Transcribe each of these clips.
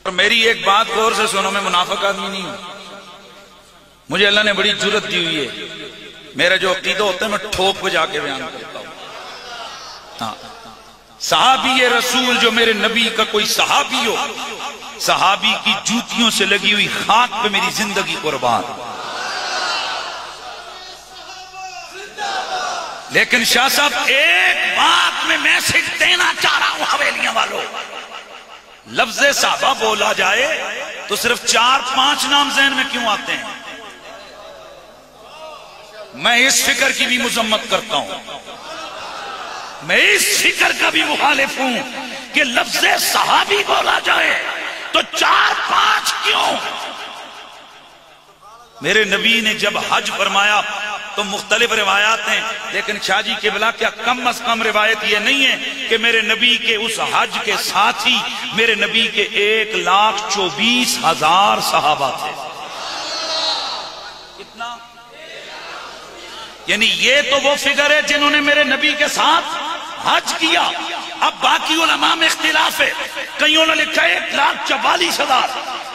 اور میری ایک بات غور سے سنو، میں منافق آدمی نہیں ہوں، مجھے اللہ نے بڑی جرت دی ہوئی ہے، میرا جو عقیدہ ہوتا ہے میں ٹھوک پہ جا کے بیان کرتا ہوں۔ ہاں، صحابی رسول جو میرے نبی کا کوئی صحابی ہو، صحابی کی جوتیوں سے لگی ہوئی خاک پہ میری زندگی قربان۔ لیکن شاہ صاحب ایک بات میں میسج دینا چاہ رہا ہوں حویلیاں والوں، لفظ صحابہ بولا جائے تو صرف 4-5 نام ذہن میں کیوں آتے ہیں؟ میں اس فکر کی بھی مذمت کرتا ہوں، میں اس فکر کا بھی مخالف ہوں کہ لفظ صحابی بولا جائے تو 4-5 کیوں؟ میرے نبی نے جب حج فرمایا تو مختلف روایات ہیں، لیکن شاہ جی قبلہ کیا کم از کم روایت یہ نہیں ہے کہ میرے نبی کے اس حج کے ساتھ ہی میرے نبی کے 1,24,000 صحابہ تھے؟ کتنا؟ یعنی یہ تو وہ فگر ہے جنہوں نے میرے نبی کے ساتھ حج کیا۔ اب باقی علماء میں اختلاف ہے، کئیوں نے لکھا 1,44,000،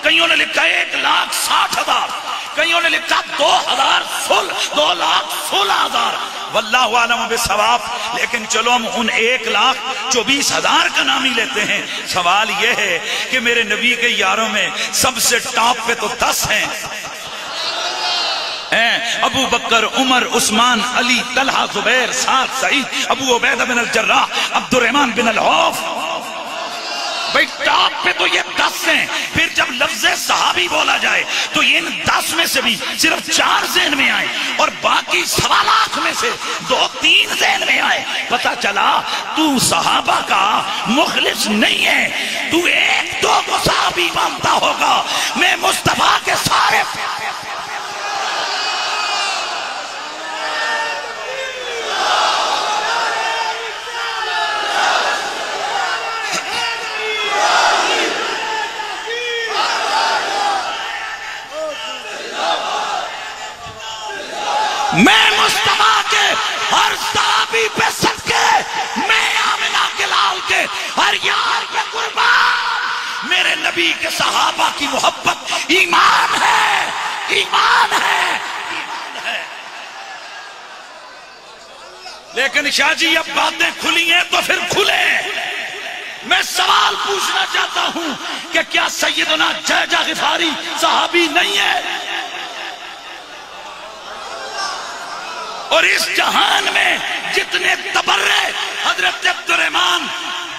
کئیوں نے لکھا 1,60,000، کئیوں نے لکھا 2,16,000، واللہ عالم بالصواب۔ لیکن چلو ہم ان 1,24,000 کا نام ہی لیتے ہیں۔ سوال یہ ہے کہ میرے نبی کے یاروں میں سب سے ٹاپ پہ تو 10 ہیں، ابو بکر، عمر، عثمان، علی، طلحہ، زبیر، سعد، سعید، ابو عبیدہ بن الجراح، عبد الرحمن بن العوف۔ بھئی ٹاپ پہ تو یہ 10 ہیں، پھر جب لفظ صحابی بولا جائے تو یہ ان 10 میں سے بھی صرف 4 ذہن میں آئے اور باقی 1.25 لاکھ میں سے 2-3 ذہن میں آئے۔ پتہ چلا تو صحابہ کا مخلص نہیں ہے، تو 1-2 کو صحابی مانتا ہوگا۔ میں مصطفیٰ کے سارے میں مصطفیٰ کے ہر صحابی پہ صدقے، میں آمنہ کے لال کے ہر یار پہ قربان۔ میرے نبی کے صحابہ کی محبت ایمان ہے، ایمان ہے، ایمان ہے۔ لیکن شاہ جی اب باتیں کھلی ہیں تو پھر کھلیں۔ میں سوال پوچھنا چاہتا ہوں کہ کیا سیدنا جہجہ غفاری صحابی نہیں ہے؟ اور اس جہان میں جتنے تبرے حضرت عبد الرحمن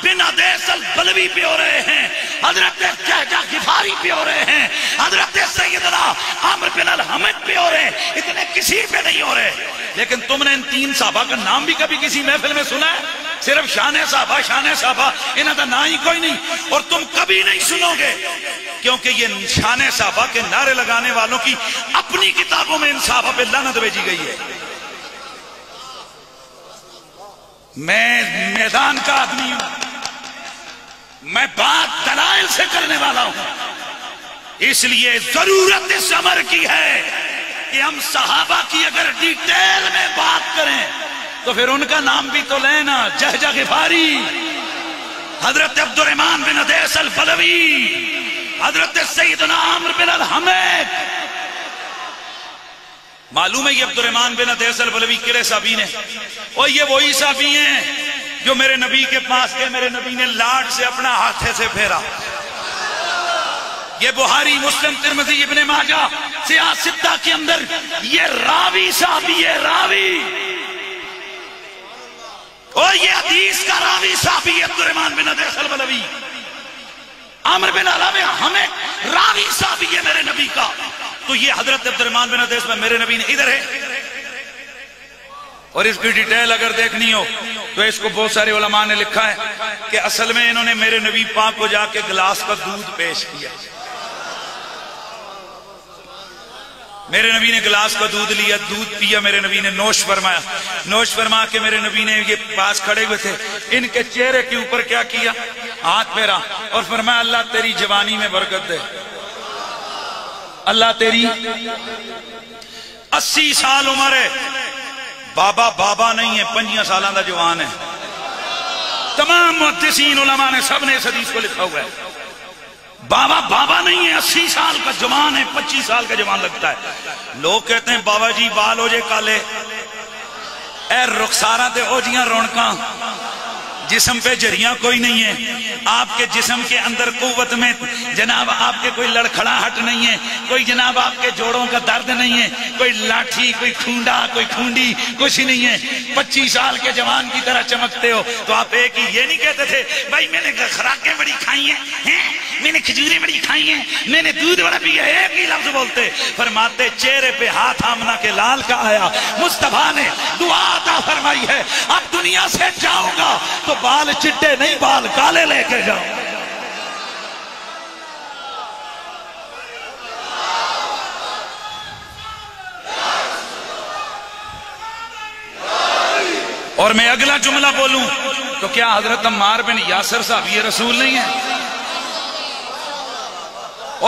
بن عدیس البلوی پہ ہو رہے ہیں، حضرت جہجہ غفاری پہ ہو رہے ہیں، حضرت سیدنا عمرو بن الحمد پہ ہو رہے ہیں، اتنے کسی پہ نہیں ہو رہے۔ لیکن تم نے ان 3 صحابہ کا نام بھی کبھی کسی محفل میں سنا ہے؟ صرف شان صحابہ، شان صحابہ، انہاں دا نام ہی کوئی نہیں، اور تم کبھی نہیں سنو گے، کیونکہ یہ شان صحابہ کے نعرے لگانے والوں کی اپنی کتابوں میں ان صحابہ پہ لعنت بھیجی گئی ہے۔ میں میدان کا آدمی ہوں، میں بات دلائل سے کرنے والا ہوں، اس لیے ضرورت اس امر کی ہے کہ ہم صحابہ کی اگر ڈیٹیل میں بات کریں تو پھر ان کا نام بھی تو لینا، جہجہ غفاری، حضرت عبد الرحمن بن عدیس البلوی، حضرت سیدنا عمرو بن الحمد۔ معلوم ہے یہ عبد الرحمن بن عدیس البلوی کڑے صحابی نے؟ اور یہ وہی صحابی ہیں جو میرے نبی کے پاس گئے، میرے نبی نے لاڈ سے اپنا ہاتھے سے پھیرا۔ یہ بخاری، مسلم، ترمذی، ابن ماجہ، سیاہ ستہ کے اندر یہ راوی صحابی ہے، راوی، اور یہ حدیث کا راوی صحابی ہے عبد الرحمن بن عدیس البلوی۔ عمرو بن الحمد راوی صحابی ہے میرے نبی کا۔ تو یہ حضرت عبد الرحمن بن عدیس میں میرے نبی نے ادھر ہے، اور اس کی ڈیٹیل اگر دیکھنی ہو تو اس کو بہت سارے علماء نے لکھا ہے کہ اصل میں انہوں نے میرے نبی پاک کو جا کے گلاس کا دودھ پیش کیا۔ میرے نبی نے گلاس کا دودھ لیا، دودھ پیا، میرے نبی نے نوش فرمایا، نوش فرما کے میرے نبی نے یہ پاس کھڑے ہوئے تھے، ان کے چہرے کے اوپر کیا کیا؟ ہاتھ پھیرا اور فرمایا اللہ تیری جوانی میں برکت دے، اللہ تیری 80 سال عمر ہے، بابا بابا نہیں ہے، 5 سالہ دا جوان ہے۔ تمام محدثین علماء نے سب نے اس حدیث کو لکھا ہوا ہے۔ بابا بابا نہیں ہے، 80 سال کا جوان ہے، 25 سال کا جوان لگتا ہے. لوگ کہتے ہیں بابا جی بال ہو جے کالے، اے رخسارہ تے ہو جیاں رونکاں، جسم پہ جریاں کوئی نہیں ہے، آپ کے جسم کے اندر قوت میں جناب آپ کے کوئی لڑکھڑاہٹ نہیں ہے، کوئی جناب آپ کے جوڑوں کا درد نہیں ہے، کوئی لاٹھی، کوئی کھونڈا، کوئی کھونڈی کچھ نہیں ہے، 25 سال کے جوان کی طرح چمکتے ہو. تو آپ ایک ہی یہ نہیں کہتے تھے بھائی میں نے خوراکیں بڑی کھائی ہیں، میں نے کھجوریں بڑی کھائی ہیں، میں نے دودھ بڑا پیا. ایک ہی لفظ بولتے. فرماتے چہرے پہ ہاتھ آمنہ کے لال کا آیا، مصطفیٰ نے دعا عطا فرمائی ہے اب دنیا سے جاؤں گا تو بال چٹے نہیں، بال کالے لے کے جاؤ. اور میں اگلا جملہ بولوں تو کیا حضرت عمار بن یاسر صاحب یہ رسول نہیں ہے؟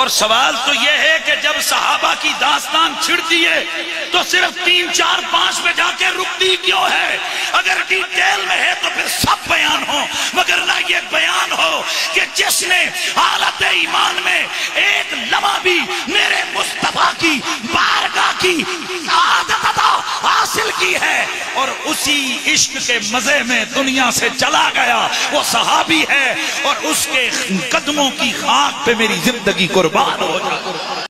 اور سوال تو یہ ہے کہ جب صحابہ کی داستان چھڑتی ہے تو صرف 3 4 5 پہ جا کے رکتی کیوں ہے؟ اگر ڈیٹیل میں ہے تو پھر سب بیان ہو، مگر نہ یہ بیان ہو کہ جس نے حالت ایمان میں ایک لمحہ بھی میرے مصطفیٰ کی بارگاہ کی سعادت عطا حاصل کی ہے اور اسی عشق کے مزے میں دنیا سے چلا گیا، وہ صحابی ہے اور اس کے قدموں کی خاک پہ میری زندگی قربان ہو جائے.